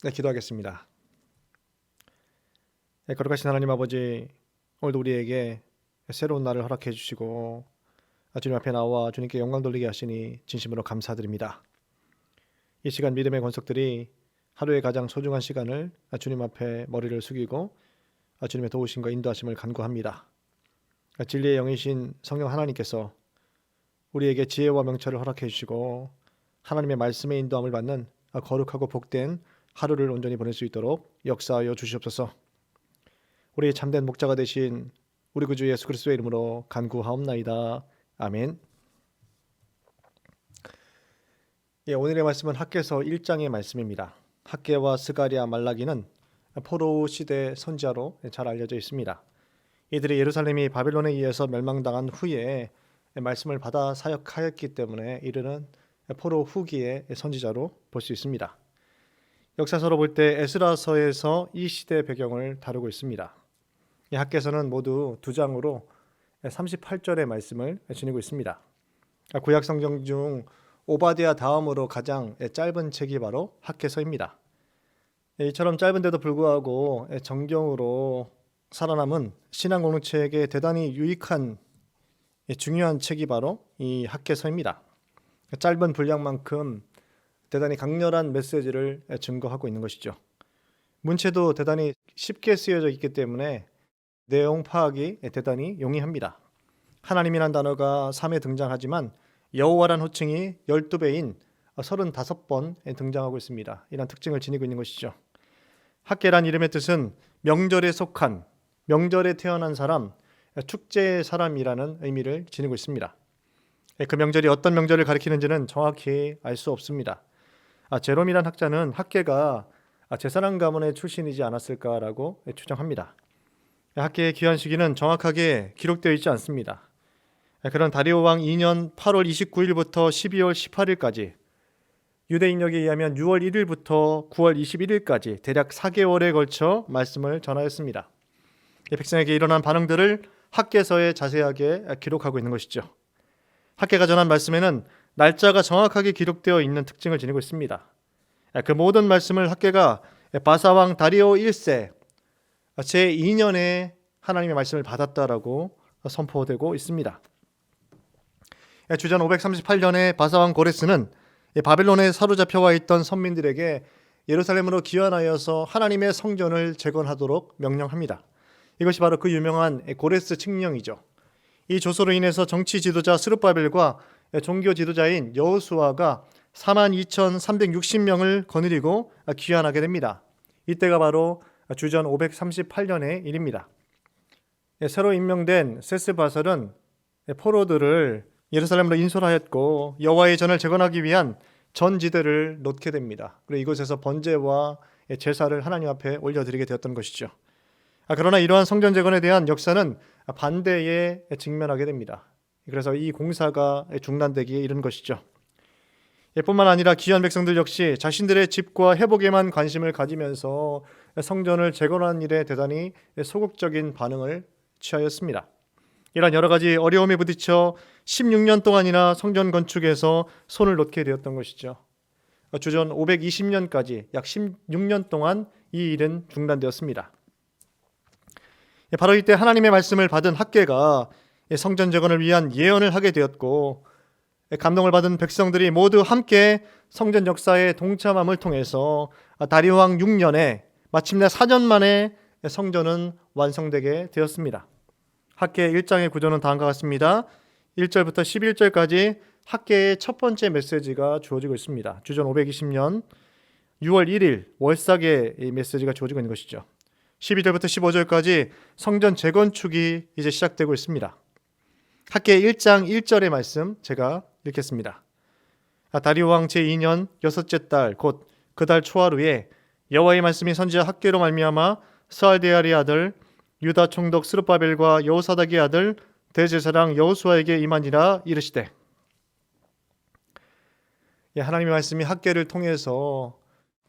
네, 기도하겠습니다. 네, 거룩하신 하나님 아버지, 오늘도 우리에게 새로운 날을 허락해 주시고 주님 앞에 나와 주님께 영광 돌리게 하시니 진심으로 감사드립니다. 이 시간 믿음의 권속들이 하루의 가장 소중한 시간을 주님 앞에 머리를 숙이고 주님의 도우심과 인도하심을 간구합니다. 진리의 영이신 성령 하나님께서 우리에게 지혜와 명철을 허락해 주시고 하나님의 말씀의 인도함을 받는 거룩하고 복된 하루를 온전히 보낼 수 있도록 역사하여 주시옵소서. 우리의 참된 목자가 되신 우리 구주 예수 그리스도의 이름으로 간구하옵나이다. 아멘. 오늘의 말씀은 학개서 1장의 말씀입니다. 학개와 스가랴, 말라기는 포로 시대 선지자로 잘 알려져 있습니다. 이들이 예루살렘이 바벨론에 의해서 멸망당한 후에 말씀을 받아 사역하였기 때문에 이르는 포로 후기의 선지자로 볼 수 있습니다. 역사서로 볼 때 에스라서에서 이 시대 배경을 다루고 있습니다. 이 학개서는 모두 2장으로 38절의 말씀을 지니고 있습니다. 구약 성경 중 오바댜 다음으로 가장 짧은 책이 바로 학개서입니다. 이처럼 짧은데도 불구하고 정경으로 살아남은 신앙 공동체에게 대단히 유익한 중요한 책이 바로 이 학개서입니다. 짧은 분량만큼 대단히 강렬한 메시지를 증거하고 있는 것이죠. 문체도 대단히 쉽게 쓰여져 있기 때문에 내용 파악이 대단히 용이합니다. 하나님이란 단어가 3회 등장하지만 여호와란 호칭이 12배인 35번 등장하고 있습니다. 이런 특징을 지니고 있는 것이죠. 학개란 이름의 뜻은 명절에 속한, 명절에 태어난 사람, 축제의 사람이라는 의미를 지니고 있습니다. 그 명절이 어떤 명절을 가리키는지는 정확히 알 수 없습니다. 제롬이란 학자는 학개가 제사랑 가문의 출신이지 않았을까라고 추정합니다. 학개의 귀환 시기는 정확하게 기록되어 있지 않습니다. 그런 다리오 왕 2년 8월 29일부터 12월 18일까지, 유대인력에 의하면 6월 1일부터 9월 21일까지 대략 4개월에 걸쳐 말씀을 전하였습니다. 백성에게 일어난 반응들을 학개서에 자세하게 기록하고 있는 것이죠. 학개가 전한 말씀에는 날짜가 정확하게 기록되어 있는 특징을 지니고 있습니다. 그 모든 말씀을 학개가 바사왕 다리오 1세 제2년에 하나님의 말씀을 받았다라고 선포되고 있습니다. 주전 538년에 바사왕 고레스는 바벨론에 사로잡혀와 있던 선민들에게 예루살렘으로 귀환하여서 하나님의 성전을 재건하도록 명령합니다. 이것이 바로 그 유명한 고레스 칙령이죠. 이 조소로 인해서 정치 지도자 스룹바벨과 종교 지도자인 여호수아가 42,360명을 거느리고 귀환하게 됩니다. 이때가 바로 주전 538년의 일입니다. 새로 임명된 세스바설은 포로들을 예루살렘으로 인솔하였고 여호와의 전을 재건하기 위한 전지대를 놓게 됩니다. 그리고 이곳에서 번제와 제사를 하나님 앞에 올려드리게 되었던 것이죠. 그러나 이러한 성전 재건에 대한 역사는 반대에 직면하게 됩니다. 그래서 이 공사가 중단되기에 이른 것이죠. 뿐만 아니라 귀한 백성들 역시 자신들의 집과 회복에만 관심을 가지면서 성전을 재건하는 일에 대단히 소극적인 반응을 취하였습니다. 이런 여러 가지 어려움에 부딪혀 16년 동안이나 성전 건축에서 손을 놓게 되었던 것이죠. 주전 520년까지 약 16년 동안 이 일은 중단되었습니다. 바로 이때 하나님의 말씀을 받은 학개가 성전 재건을 위한 예언을 하게 되었고, 감동을 받은 백성들이 모두 함께 성전 역사의 동참함을 통해서 다리오 왕 6년에 마침내 4년 만에 성전은 완성되게 되었습니다. 학개의 1장의 구조는 다음과 같습니다. 1절부터 11절까지 학개의 첫 번째 메시지가 주어지고 있습니다. 주전 520년 6월 1일 월삭의 메시지가 주어지고 있는 것이죠. 12절부터 15절까지 성전 재건축이 이제 시작되고 있습니다. 학개 1장 1절의 말씀 제가 읽겠습니다. 다리오 왕 제2년 여섯째 달 곧 그 달 초하루에 여호와의 말씀이 선지자 학개로 말미암아 스알데아리 아들 유다 총독 스룹바벨과 여호사닥의 아들 대제사장 여호수아에게 임하니라 이르시되. 하나님의 말씀이 학개를 통해서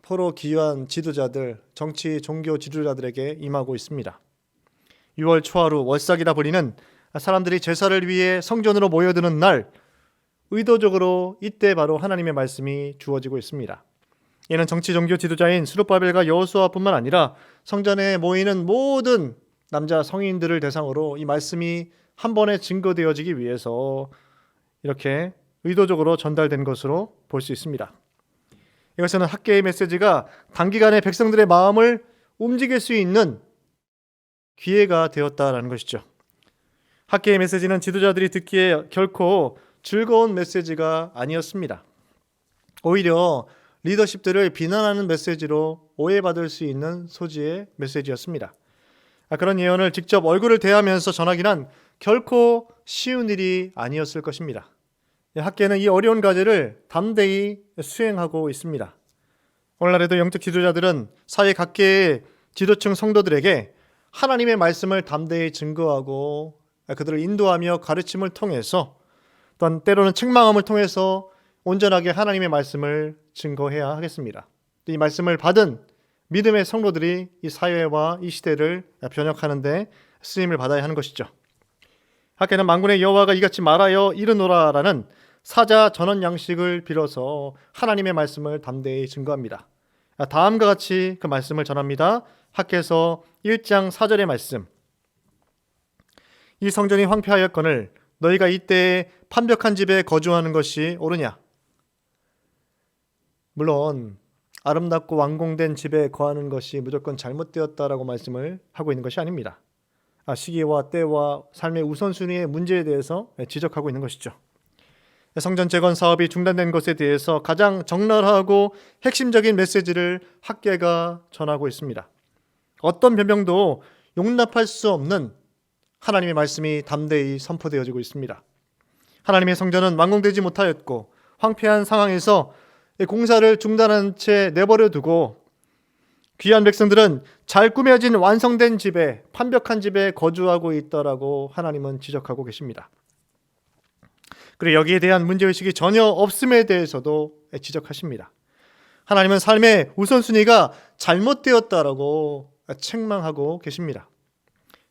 포로 귀환 지도자들, 정치 종교 지도자들에게 임하고 있습니다. 6월 초하루 월삭이라 불리는 사람들이 제사를 위해 성전으로 모여드는 날, 의도적으로 이때 바로 하나님의 말씀이 주어지고 있습니다. 이는 정치 종교 지도자인 스룹바벨과 여호수아뿐만 아니라 성전에 모이는 모든 남자 성인들을 대상으로 이 말씀이 한 번에 증거되어지기 위해서 이렇게 의도적으로 전달된 것으로 볼 수 있습니다. 이것은 학개의 메시지가 단기간에 백성들의 마음을 움직일 수 있는 기회가 되었다라는 것이죠. 학개의 메시지는 지도자들이 듣기에 결코 즐거운 메시지가 아니었습니다. 오히려 리더십들을 비난하는 메시지로 오해받을 수 있는 소지의 메시지였습니다. 그런 예언을 직접 얼굴을 대하면서 전하기는 결코 쉬운 일이 아니었을 것입니다. 학개는 이 어려운 과제를 담대히 수행하고 있습니다. 오늘날에도 영적 지도자들은 사회 각계의 지도층 성도들에게 하나님의 말씀을 담대히 증거하고 그들을 인도하며 가르침을 통해서 또한 때로는 책망함을 통해서 온전하게 하나님의 말씀을 증거해야 하겠습니다. 이 말씀을 받은 믿음의 성도들이 이 사회와 이 시대를 변혁하는 데 쓰임을 받아야 하는 것이죠. 학개는 만군의 여호와가 이같이 말하여 이르노라라는 사자 전원 양식을 빌어서 하나님의 말씀을 담대히 증거합니다. 다음과 같이 그 말씀을 전합니다. 학개서 1장 4절의 말씀. 이 성전이 황폐하였거늘 너희가 이때에 판벽한 집에 거주하는 것이 옳으냐? 물론 아름답고 완공된 집에 거하는 것이 무조건 잘못되었다라고 말씀을 하고 있는 것이 아닙니다. 시기와 때와 삶의 우선순위의 문제에 대해서 지적하고 있는 것이죠. 성전 재건 사업이 중단된 것에 대해서 가장 적나라하고 핵심적인 메시지를 학개가 전하고 있습니다. 어떤 변명도 용납할 수 없는 하나님의 말씀이 담대히 선포되어지고 있습니다. 하나님의 성전은 완공되지 못하였고 황폐한 상황에서 공사를 중단한 채 내버려 두고 귀한 백성들은 잘 꾸며진 완성된 집에, 판벽한 집에 거주하고 있다라고 하나님은 지적하고 계십니다. 그리고 여기에 대한 문제의식이 전혀 없음에 대해서도 지적하십니다. 하나님은 삶의 우선순위가 잘못되었다라고 책망하고 계십니다.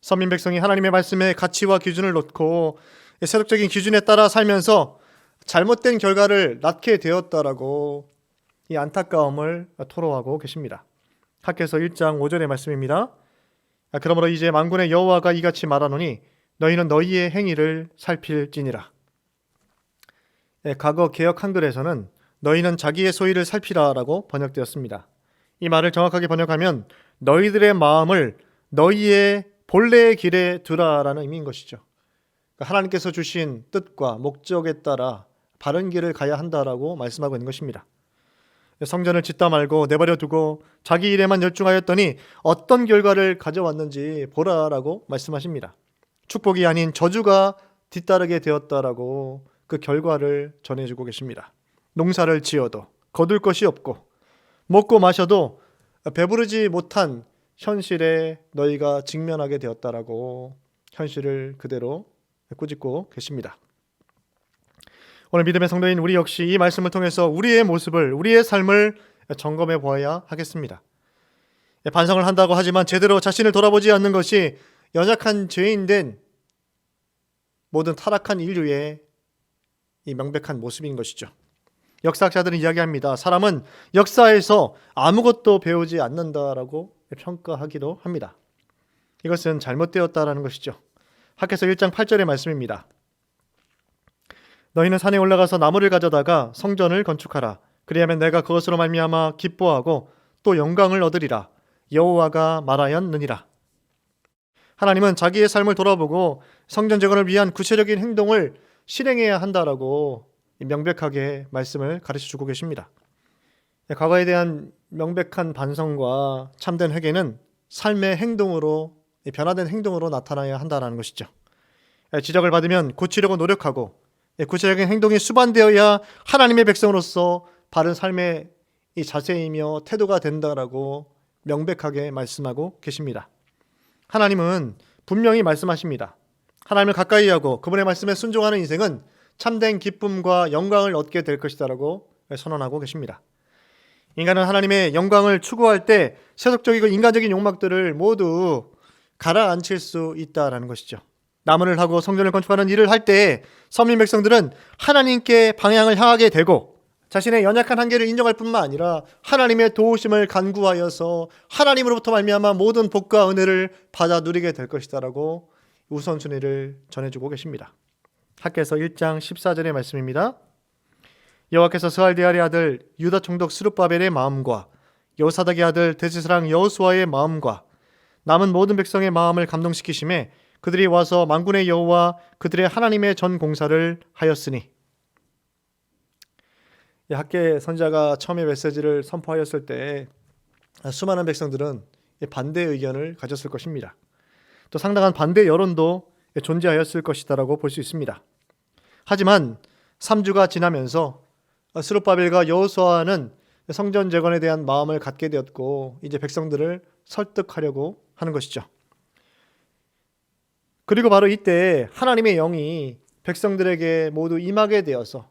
선민 백성이 하나님의 말씀에 가치와 기준을 놓고 세속적인 기준에 따라 살면서 잘못된 결과를 낳게 되었다라고 이 안타까움을 토로하고 계십니다. 학개서 1장 5절의 말씀입니다. 그러므로 이제 만군의 여호와가 이같이 말하노니 너희는 너희의 행위를 살필지니라. 과거 개역 한글에서는 너희는 자기의 소위를 살피라라고 번역되었습니다. 이 말을 정확하게 번역하면 너희들의 마음을 너희의 본래의 길에 두라라는 의미인 것이죠. 하나님께서 주신 뜻과 목적에 따라 바른 길을 가야 한다라고 말씀하고 있는 것입니다. 성전을 짓다 말고 내버려 두고 자기 일에만 열중하였더니 어떤 결과를 가져왔는지 보라라고 말씀하십니다. 축복이 아닌 저주가 뒤따르게 되었다라고 그 결과를 전해주고 계십니다. 농사를 지어도 거둘 것이 없고 먹고 마셔도 배부르지 못한 현실에 너희가 직면하게 되었다라고 현실을 그대로 꾸짖고 계십니다. 오늘 믿음의 성도인 우리 역시 이 말씀을 통해서 우리의 모습을, 우리의 삶을 점검해 보아야 하겠습니다. 반성을 한다고 하지만 제대로 자신을 돌아보지 않는 것이 연약한 죄인된 모든 타락한 인류의 이 명백한 모습인 것이죠. 역사학자들은 이야기합니다. 사람은 역사에서 아무것도 배우지 않는다라고 평가하기도 합니다. 이것은 잘못되었다라는 것이죠. 학개서 1장 8절의 말씀입니다. 너희는 산에 올라가서 나무를 가져다가 성전을 건축하라. 그리하면 내가 그것으로 말미암아 기뻐하고 또 영광을 얻으리라. 여호와가 말하였느니라. 하나님은 자기의 삶을 돌아보고 성전 재건을 위한 구체적인 행동을 실행해야 한다라고 명백하게 말씀을 가르쳐주고 계십니다. 과거에 대한 명백한 반성과 참된 회개는 삶의 행동으로, 변화된 행동으로 나타나야 한다는 것이죠. 지적을 받으면 고치려고 노력하고 구체적인 행동이 수반되어야 하나님의 백성으로서 바른 삶의 이 자세이며 태도가 된다라고 명백하게 말씀하고 계십니다. 하나님은 분명히 말씀하십니다. 하나님을 가까이 하고 그분의 말씀에 순종하는 인생은 참된 기쁨과 영광을 얻게 될 것이다라고 선언하고 계십니다. 인간은 하나님의 영광을 추구할 때 세속적이고 인간적인 욕망들을 모두 가라앉힐 수 있다라는 것이죠. 나무를 하고 성전을 건축하는 일을 할 때 선민 백성들은 하나님께 방향을 향하게 되고 자신의 연약한 한계를 인정할 뿐만 아니라 하나님의 도우심을 간구하여서 하나님으로부터 말미암아 모든 복과 은혜를 받아 누리게 될 것이다라고 우선순위를 전해주고 계십니다. 학개서 1장 14절의 말씀입니다. 여호와께서 스알디엘의 아들 유다 총독 스룹바벨의 마음과 여호사닥의 아들 대제사장 여호수아의 마음과 남은 모든 백성의 마음을 감동시키심에 그들이 와서 만군의 여호와 그들의 하나님의 전 공사를 하였으니. 학개 선지자가 처음에 메시지를 선포하였을 때 수많은 백성들은 반대 의견을 가졌을 것입니다. 또 상당한 반대 여론도 존재하였을 것이다라고 볼 수 있습니다. 하지만 3주가 지나면서 스룹바벨과 여호수아는 성전 재건에 대한 마음을 갖게 되었고 이제 백성들을 설득하려고 하는 것이죠. 그리고 바로 이때 하나님의 영이 백성들에게 모두 임하게 되어서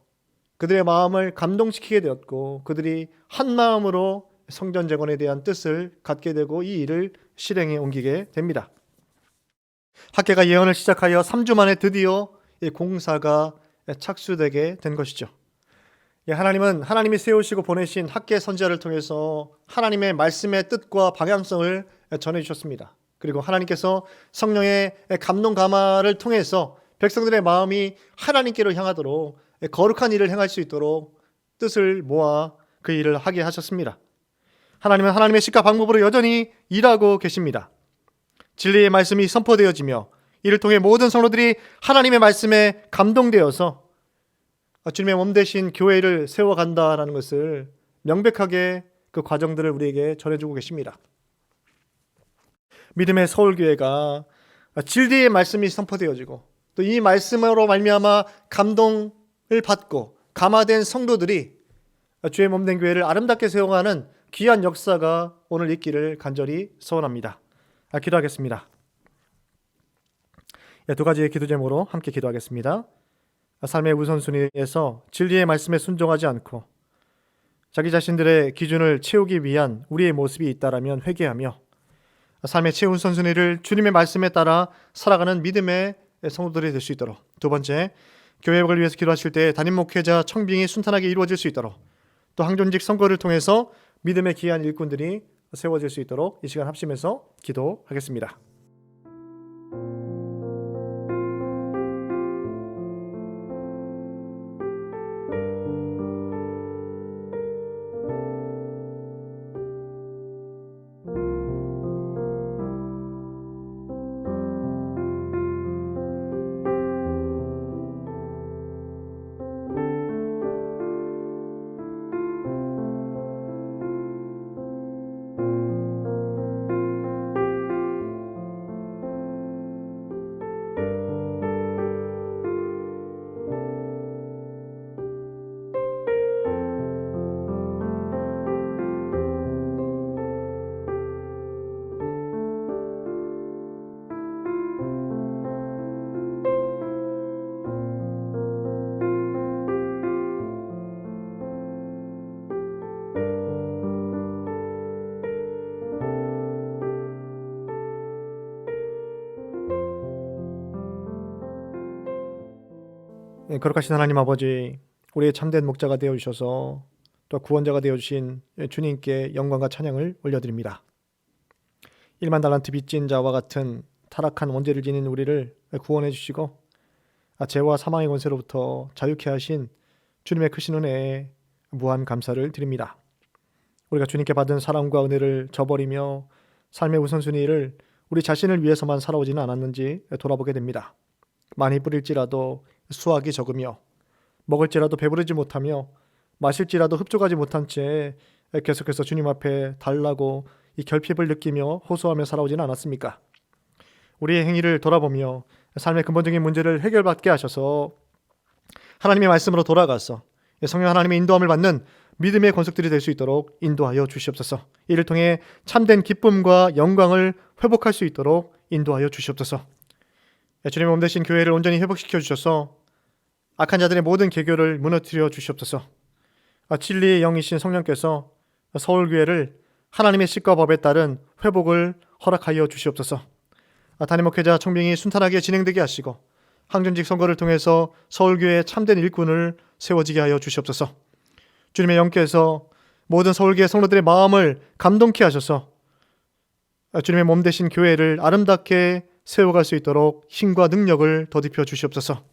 그들의 마음을 감동시키게 되었고 그들이 한 마음으로 성전 재건에 대한 뜻을 갖게 되고 이 일을 실행에 옮기게 됩니다. 학개가 예언을 시작하여 3주 만에 드디어 이 공사가 착수되게 된 것이죠. 하나님은 하나님이 세우시고 보내신 학개 선지자를 통해서 하나님의 말씀의 뜻과 방향성을 전해주셨습니다. 그리고 하나님께서 성령의 감동 감화를 통해서 백성들의 마음이 하나님께로 향하도록 거룩한 일을 행할 수 있도록 뜻을 모아 그 일을 하게 하셨습니다. 하나님은 하나님의 식과 방법으로 여전히 일하고 계십니다. 진리의 말씀이 선포되어지며 이를 통해 모든 성도들이 하나님의 말씀에 감동되어서 주님의 몸 대신 교회를 세워간다라는 것을 명백하게 그 과정들을 우리에게 전해주고 계십니다. 믿음의 서울교회가 진리의 말씀이 선포되어지고 또 이 말씀으로 말미암아 감동을 받고 감화된 성도들이 주의 몸 된 교회를 아름답게 세워가는 귀한 역사가 오늘 있기를 간절히 소원합니다. 기도하겠습니다. 두 가지의 기도 제목으로 함께 기도하겠습니다. 삶의 우선순위에서 진리의 말씀에 순종하지 않고 자기 자신들의 기준을 채우기 위한 우리의 모습이 있다라면 회개하며 삶의 최우선순위를 주님의 말씀에 따라 살아가는 믿음의 성도들이 될 수 있도록, 두 번째, 교회 회복을 위해서 기도하실 때 담임 목회자 청빙이 순탄하게 이루어질 수 있도록, 또 항존직 선거를 통해서 믿음의 귀한 일꾼들이 세워질 수 있도록 이 시간 합심해서 기도하겠습니다. 거룩하신 하나님 아버지, 우리의 참된 목자가 되어주셔서 또 구원자가 되어주신 주님께 영광과 찬양을 올려드립니다. 1만 달란트 빚진 자와 같은 타락한 원죄를 지닌 우리를 구원해 주시고 죄와 사망의 권세로부터 자유케 하신 주님의 크신 은혜에 무한 감사를 드립니다. 우리가 주님께 받은 사랑과 은혜를 저버리며 삶의 우선순위를 우리 자신을 위해서만 살아오지는 않았는지 돌아보게 됩니다. 많이 뿌릴지라도 수확이 적으며 먹을지라도 배부르지 못하며 마실지라도 흡족하지 못한 채 계속해서 주님 앞에 달라고 이 결핍을 느끼며 호소하며 살아오지는 않았습니까? 우리의 행위를 돌아보며 삶의 근본적인 문제를 해결받게 하셔서 하나님의 말씀으로 돌아가서 성령 하나님의 인도함을 받는 믿음의 권속들이 될 수 있도록 인도하여 주시옵소서. 이를 통해 참된 기쁨과 영광을 회복할 수 있도록 인도하여 주시옵소서. 주님의 몸 대신 교회를 온전히 회복시켜 주셔서 악한 자들의 모든 계교를 무너뜨려 주시옵소서. 진리의 영이신 성령께서 서울교회를 하나님의 식과 법에 따른 회복을 허락하여 주시옵소서. 담임 목회자 청빙이 순탄하게 진행되게 하시고 항존직 선거를 통해서 서울교회의 참된 일꾼을 세워지게 하여 주시옵소서. 주님의 영께서 모든 서울교회 성도들의 마음을 감동케 하셔서 주님의 몸 되신 교회를 아름답게 세워갈 수 있도록 힘과 능력을 더딥혀 주시옵소서.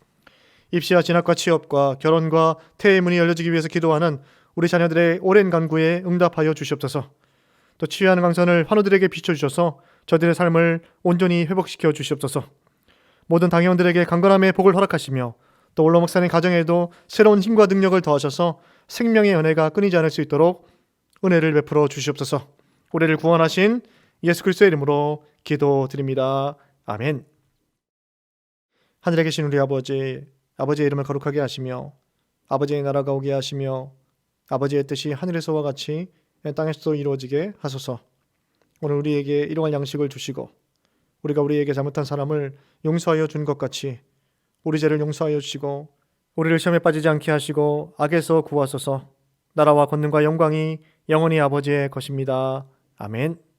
입시와 진학과 취업과 결혼과 태의 문이 열려지기 위해서 기도하는 우리 자녀들의 오랜 간구에 응답하여 주시옵소서. 또 치유하는 강선을 환우들에게 비춰주셔서 저들의 삶을 온전히 회복시켜 주시옵소서. 모든 당회원들에게 강건함의 복을 허락하시며 또 올로 목사님 가정에도 새로운 힘과 능력을 더하셔서 생명의 은혜가 끊이지 않을 수 있도록 은혜를 베풀어 주시옵소서. 우리를 구원하신 예수 그리스도의 이름으로 기도드립니다. 아멘. 하늘에 계신 우리 아버지, 아버지의 이름을 거룩하게 하시며 아버지의 나라가 오게 하시며 아버지의 뜻이 하늘에서와 같이 땅에서도 이루어지게 하소서. 오늘 우리에게 일용할 양식을 주시고 우리가 우리에게 잘못한 사람을 용서하여 준 것 같이 우리 죄를 용서하여 주시고 우리를 시험에 빠지지 않게 하시고 악에서 구하소서. 나라와 권능과 영광이 영원히 아버지의 것입니다. 아멘.